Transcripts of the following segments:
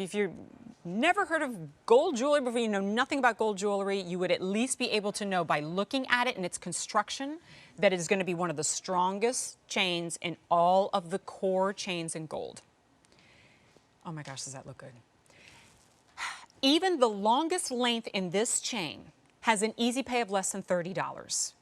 if you've never heard of gold jewelry before, you know nothing about gold jewelry, you would at least be able to know by looking at it and its construction that it is going to be one of the strongest chains in all of the core chains in gold. Oh my gosh, does that look good? Even the longest length in this chain has an easy pay of less than $30,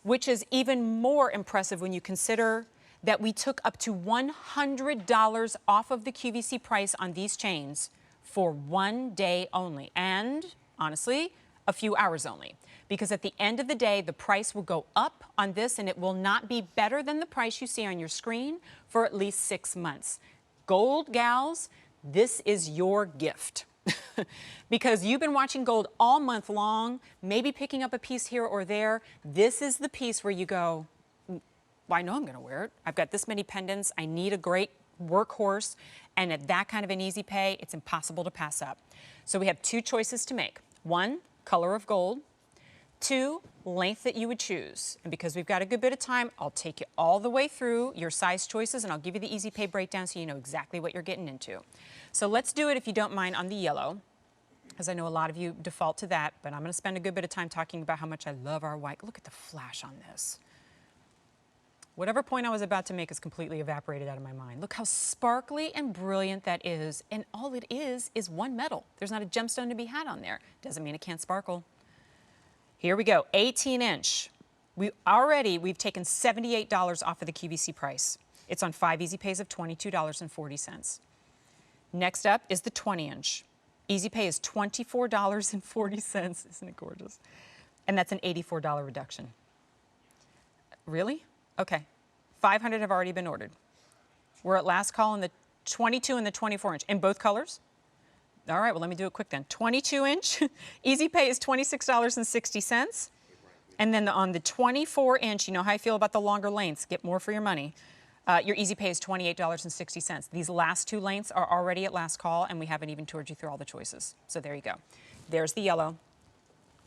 which is even more impressive when you consider that we took up to $100 off of the QVC price on these chains for 1 day only, and honestly, a few hours only. Because at the end of the day, the price will go up on this and it will not be better than the price you see on your screen for at least 6 months. Gold gals, this is your gift. Because you've been watching gold all month long, maybe picking up a piece here or there. This is the piece where you go, well, I know I'm going to wear it. I've got this many pendants. I need a great workhorse. And at that kind of an easy pay, it's impossible to pass up. So we have 2 choices to make. 1, color of gold. 2, length that you would choose. And because we've got a good bit of time, I'll take you all the way through your size choices and I'll give you the easy pay breakdown so you know exactly what you're getting into. So let's do it, if you don't mind, on the yellow, because I know a lot of you default to that, but I'm going to spend a good bit of time talking about how much I love our white. Look at the flash on this. Whatever point I was about to make is completely evaporated out of my mind. Look how sparkly and brilliant that is, and all it is one metal. There's not a gemstone to be had on there. Doesn't mean it can't sparkle. Here we go, 18-inch. We've taken $78 off of the QVC price. It's on 5 easy pays of $22.40. Next up is the 20-inch. Easy pay is $24.40. Isn't it gorgeous? And that's an $84 reduction. Really? Okay. 500 have already been ordered. We're at last call in the 22 and the 24-inch in both colors. All right, well, let me do it quick then. 22-inch, easy pay is $26.60. And then on the 24-inch, you know how I feel about the longer lengths. Get more for your money. Your easy pay is $28.60. These last 2 lengths are already at last call, and we haven't even toured you through all the choices. So there you go. There's the yellow.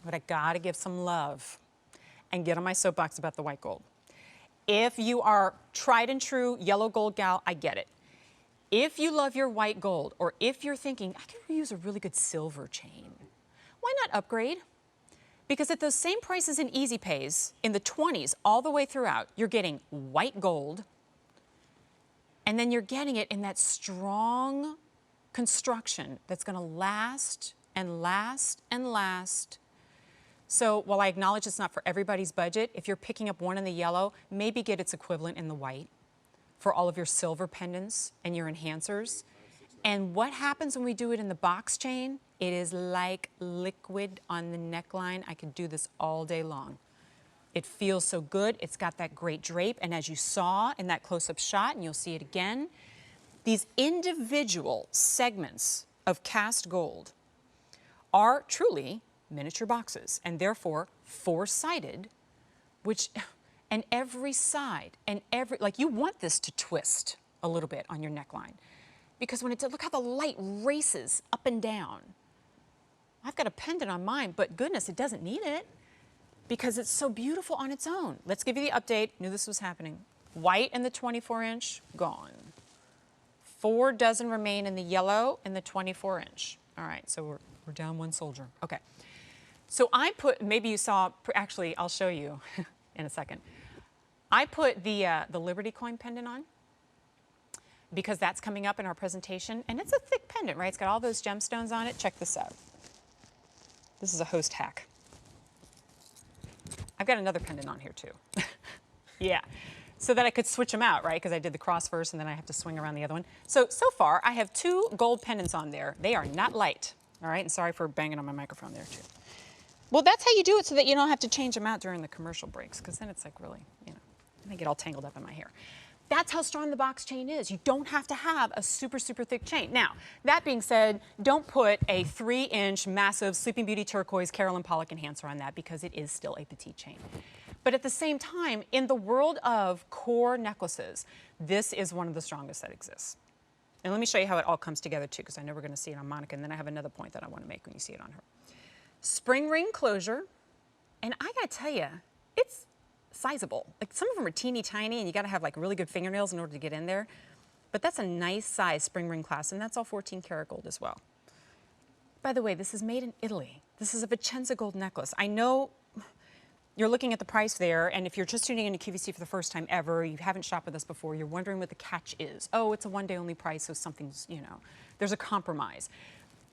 But I gotta give some love and get on my soapbox about the white gold. If you are tried and true yellow gold gal, I get it. If you love your white gold, or if you're thinking, I could use a really good silver chain, why not upgrade? Because at those same prices in easy pays, in the 20s all the way throughout, you're getting white gold, and then you're getting it in that strong construction that's going to last and last and last. So while I acknowledge it's not for everybody's budget, if you're picking up one in the yellow, maybe get its equivalent in the white for all of your silver pendants and your enhancers. And what happens when we do it in the box chain? It is like liquid on the neckline. I could do this all day long. It feels so good. It's got that great drape. And as you saw in that close-up shot, and you'll see it again, these individual segments of cast gold are truly miniature boxes and therefore 4-sided, and every side and like you want this to twist a little bit on your neckline. Because when look how the light races up and down. I've got a pendant on mine, but goodness, it doesn't need it, because it's so beautiful on its own. Let's give you the update. Knew this was happening. White in the 24-inch, gone. 4 dozen remain in the yellow and the 24-inch. All right, so we're down 1 soldier. Okay. So I put, maybe you saw, actually, I'll show you in a second. I put the Liberty coin pendant on because that's coming up in our presentation, and it's a thick pendant, right? It's got all those gemstones on it. Check this out. This is a host hack. I've got another pendant on here too. Yeah, so that I could switch them out, right? Because I did the cross first and then I have to swing around the other one. So far I have 2 gold pendants on there. They are not light, all right? And sorry for banging on my microphone there too. Well, that's how you do it so that you don't have to change them out during the commercial breaks, because then it's like really, you know, they get all tangled up in my hair. That's how strong the box chain is. You don't have to have a super, super thick chain. Now, that being said, don't put a 3-inch massive Sleeping Beauty turquoise Carolyn Pollock enhancer on that, because it is still a petite chain. But at the same time, in the world of core necklaces, this is one of the strongest that exists. And let me show you how it all comes together too, because I know we're going to see it on Monica, and then I have another point that I want to make when you see it on her. Spring ring closure, and I got to tell you, it's sizable. Like some of them are teeny tiny and you got to have like really good fingernails in order to get in there. But that's a nice size spring ring clasp, and that's all 14 karat gold as well. By the way, this is made in Italy. This is a VicenzaGold necklace. I know you're looking at the price there, and if you're just tuning into QVC for the first time ever, you haven't shopped with us before, you're wondering what the catch is. Oh, it's a one-day only price, so something's, you know, there's a compromise.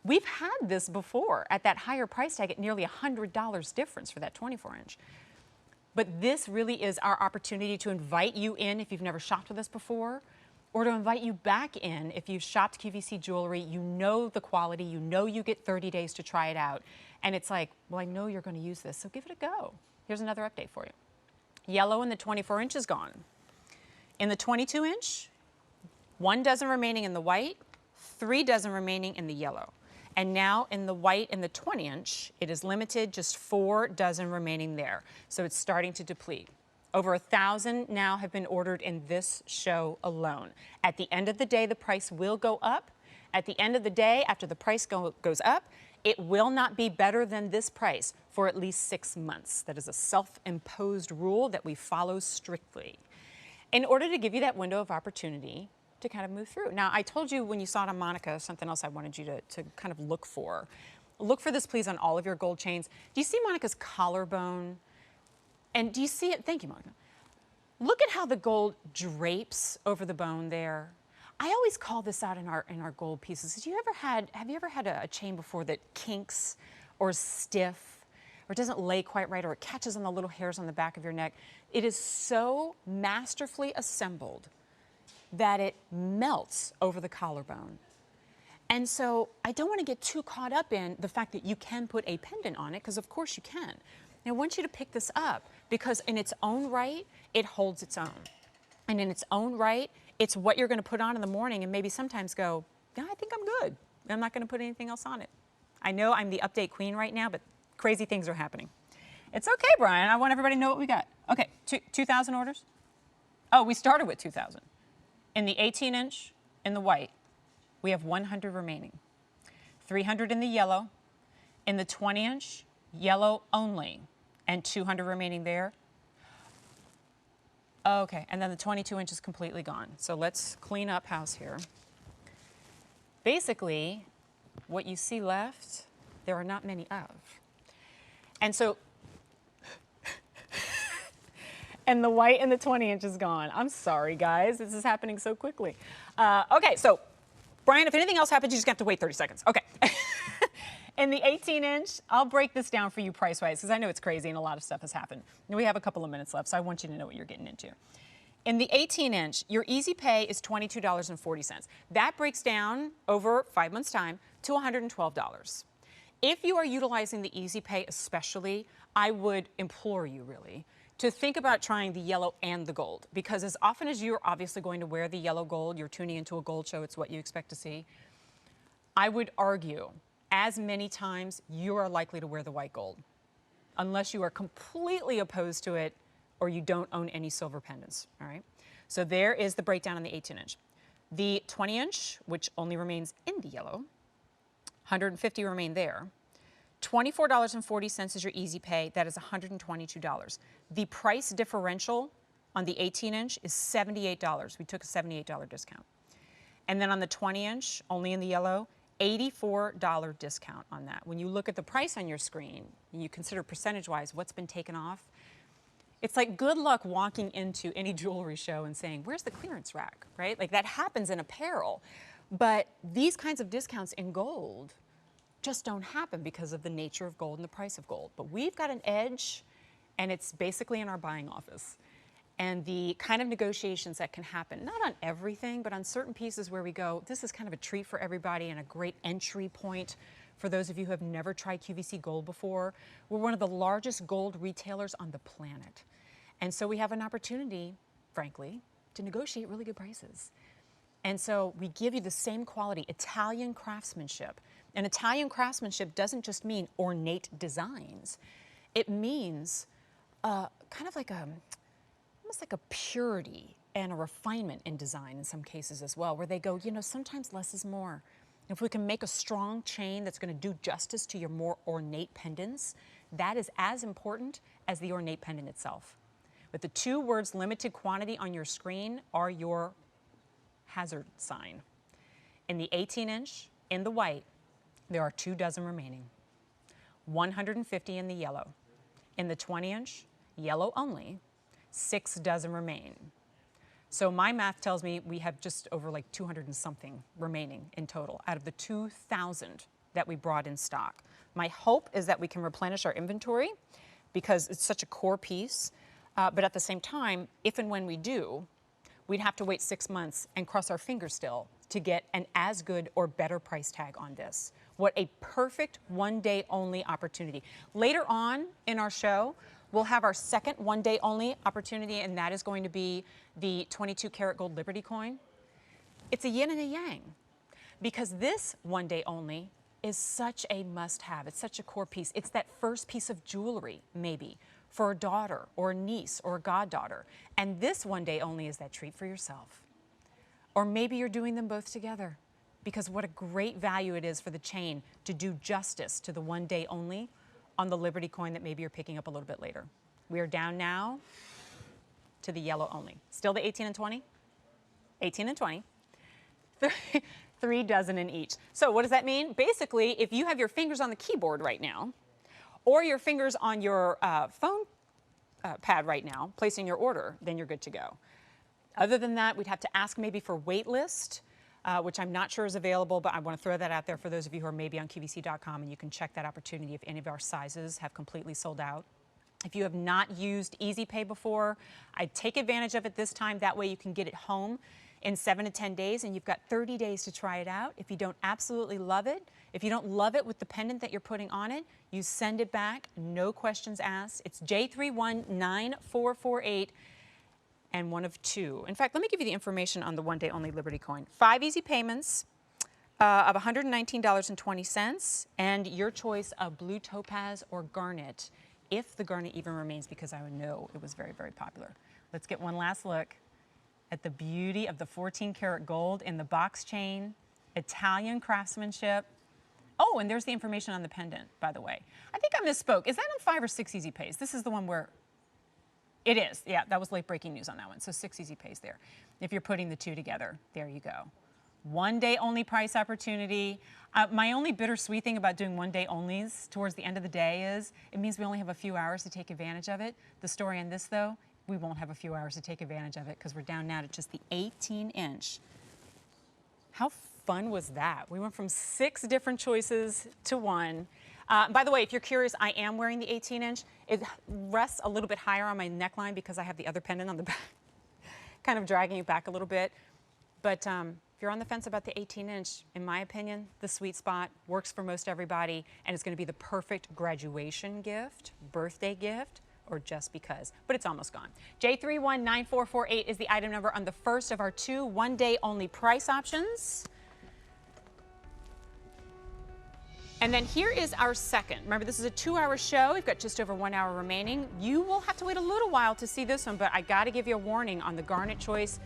We've had this before at that higher price tag at nearly $100 difference for that 24-inch. But this really is our opportunity to invite you in if you've never shopped with us before, or to invite you back in if you've shopped QVC jewelry, you know the quality, you know you get 30 days to try it out. And it's like, well, I know you're going to use this, so give it a go. Here's another update for you. Yellow in the 24-inch is gone. In the 22-inch, 1 dozen remaining in the white, 3 dozen remaining in the yellow. And now in the white in the 20-inch, it is limited, just 4 dozen remaining there. So it's starting to deplete. Over 1,000 now have been ordered in this show alone. At the end of the day, the price will go up. At the end of the day, after the price goes up, it will not be better than this price for at least 6 months. That is a self-imposed rule that we follow strictly in order to give you that window of opportunity to kind of move through. Now, I told you when you saw it on Monica, something else I wanted you to kind of look for. Look for this, please, on all of your gold chains. Do you see Monica's collarbone? And do you see it? Thank you, Monica. Look at how the gold drapes over the bone there. I always call this out in our gold pieces. Have you ever had a chain before that kinks or is stiff or doesn't lay quite right or it catches on the little hairs on the back of your neck? It is so masterfully assembled that it melts over the collarbone. And so I don't want to get too caught up in the fact that you can put a pendant on it, because of course you can. And I want you to pick this up because in its own right, it holds its own. And in its own right, it's what you're going to put on in the morning and maybe sometimes go, yeah, I think I'm good. I'm not going to put anything else on it. I know I'm the update queen right now, but crazy things are happening. It's okay, Brian. I want everybody to know what we got. Okay, 2,000 orders? Oh, we started with 2,000. In the 18-inch, in the white, we have 100 remaining. 300 in the yellow. In the 20-inch, yellow only, and 200 remaining there. Okay, and then the 22-inch is completely gone. So let's clean up house here. Basically, what you see left, there are not many of. And so, and the white and the 20-inch is gone. I'm sorry, guys. This is happening so quickly. Okay, so, Brian, if anything else happens, you just have to wait 30 seconds. Okay. In the 18-inch, I'll break this down for you price-wise because I know it's crazy and a lot of stuff has happened. And we have a couple of minutes left, so I want you to know what you're getting into. In the 18-inch, your easy pay is $22.40. That breaks down over 5 months' time to $112. If you are utilizing the easy pay especially, I would implore you really to think about trying the yellow and the gold, because as often as you're obviously going to wear the yellow gold, you're tuning into a gold show, it's what you expect to see. I would argue as many times you are likely to wear the white gold, unless you are completely opposed to it or you don't own any silver pendants, all right? So there is the breakdown on the 18-inch. The 20-inch, which only remains in the yellow, 150 remain there. $24.40 is your easy pay. That is $122. The price differential on the 18-inch is $78. We took a $78 discount. And then on the 20-inch, only in the yellow, $84 discount on that. When you look at the price on your screen and you consider percentage-wise what's been taken off, it's like good luck walking into any jewelry show and saying, where's the clearance rack, right? Like that happens in apparel. But these kinds of discounts in gold just don't happen because of the nature of gold and the price of gold. But we've got an edge, and it's basically in our buying office. And the kind of negotiations that can happen, not on everything, but on certain pieces where we go, this is kind of a treat for everybody and a great entry point for those of you who have never tried QVC Gold before. We're one of the largest gold retailers on the planet. And so we have an opportunity, frankly, to negotiate really good prices. And so we give you the same quality, Italian craftsmanship. And Italian craftsmanship doesn't just mean ornate designs. It means kind of like almost like a purity and a refinement in design in some cases as well, where they go, you know, sometimes less is more. If we can make a strong chain that's going to do justice to your more ornate pendants, that is as important as the ornate pendant itself. But the two words limited quantity on your screen are your hazard sign. In the 18-inch, in the white, there are 2 dozen remaining. 150 in the yellow. In the 20-inch, yellow only, 6 dozen remain. So my math tells me we have just over like 200 and something remaining in total out of the 2,000 that we brought in stock. My hope is that we can replenish our inventory because it's such a core piece. But at the same time, if and when we do, we'd have to wait 6 months and cross our fingers still to get an as good or better price tag on this. What a perfect one-day only opportunity. Later on in our show, we'll have our second one-day only opportunity, and that is going to be the 22 karat gold Liberty coin. It's a yin and a yang because this one-day only is such a must-have. It's such a core piece. It's that first piece of jewelry, maybe, for a daughter or a niece or a goddaughter. And this one-day only is that treat for yourself. Or maybe you're doing them both together because what a great value it is for the chain to do justice to the one-day only on the Liberty coin that maybe you're picking up a little bit later. We are down now to the yellow only. Still the 18 and 20? 18 and 20. 3 dozen in each. So what does that mean? Basically, if you have your fingers on the keyboard right now, or your fingers on your phone pad right now, placing your order, then you're good to go. Other than that, we'd have to ask maybe for wait list, which I'm not sure is available, but I want to throw that out there for those of you who are maybe on QVC.com, and you can check that opportunity if any of our sizes have completely sold out. If you have not used Easy Pay before, I'd take advantage of it this time. That way you can get it home in 7 to 10 days, and you've got 30 days to try it out. If you don't absolutely love it, if you don't love it with the pendant that you're putting on it, you send it back, no questions asked. It's J319448 and one of 2. In fact, let me give you the information on the one-day only Liberty coin. 5 easy payments of $119.20 and your choice of blue topaz or garnet, if the garnet even remains, because I would know it was very, very popular. Let's get one last look at the beauty of the 14 karat gold in the box chain, Italian craftsmanship. Oh, and there's the information on the pendant, by the way. I think I misspoke. Is that on 5 or 6 easy pays? This is the one where it is. Yeah, that was late breaking news on that one. So 6 easy pays there. If you're putting the 2 together, there you go. One day only price opportunity. My only bittersweet thing about doing one day onlys towards the end of the day is it means we only have a few hours to take advantage of it. The story on this, though, we won't have a few hours to take advantage of it because we're down now to just the 18-inch. How fun was that? We went from 6 different choices to 1. By the way, if you're curious, I am wearing the 18-inch. It rests a little bit higher on my neckline because I have the other pendant on the back, kind of dragging it back a little bit. But if you're on the fence about the 18-inch, in my opinion, the sweet spot works for most everybody, and it's going to be the perfect graduation gift, birthday gift, or just because, but it's almost gone. J319448 is the item number on the first of our 2 one-day only price options. And then here is our second. Remember, this is a 2-hour show. We've got just over 1 hour remaining. You will have to wait a little while to see this one, but I got to give you a warning on the garnet choice.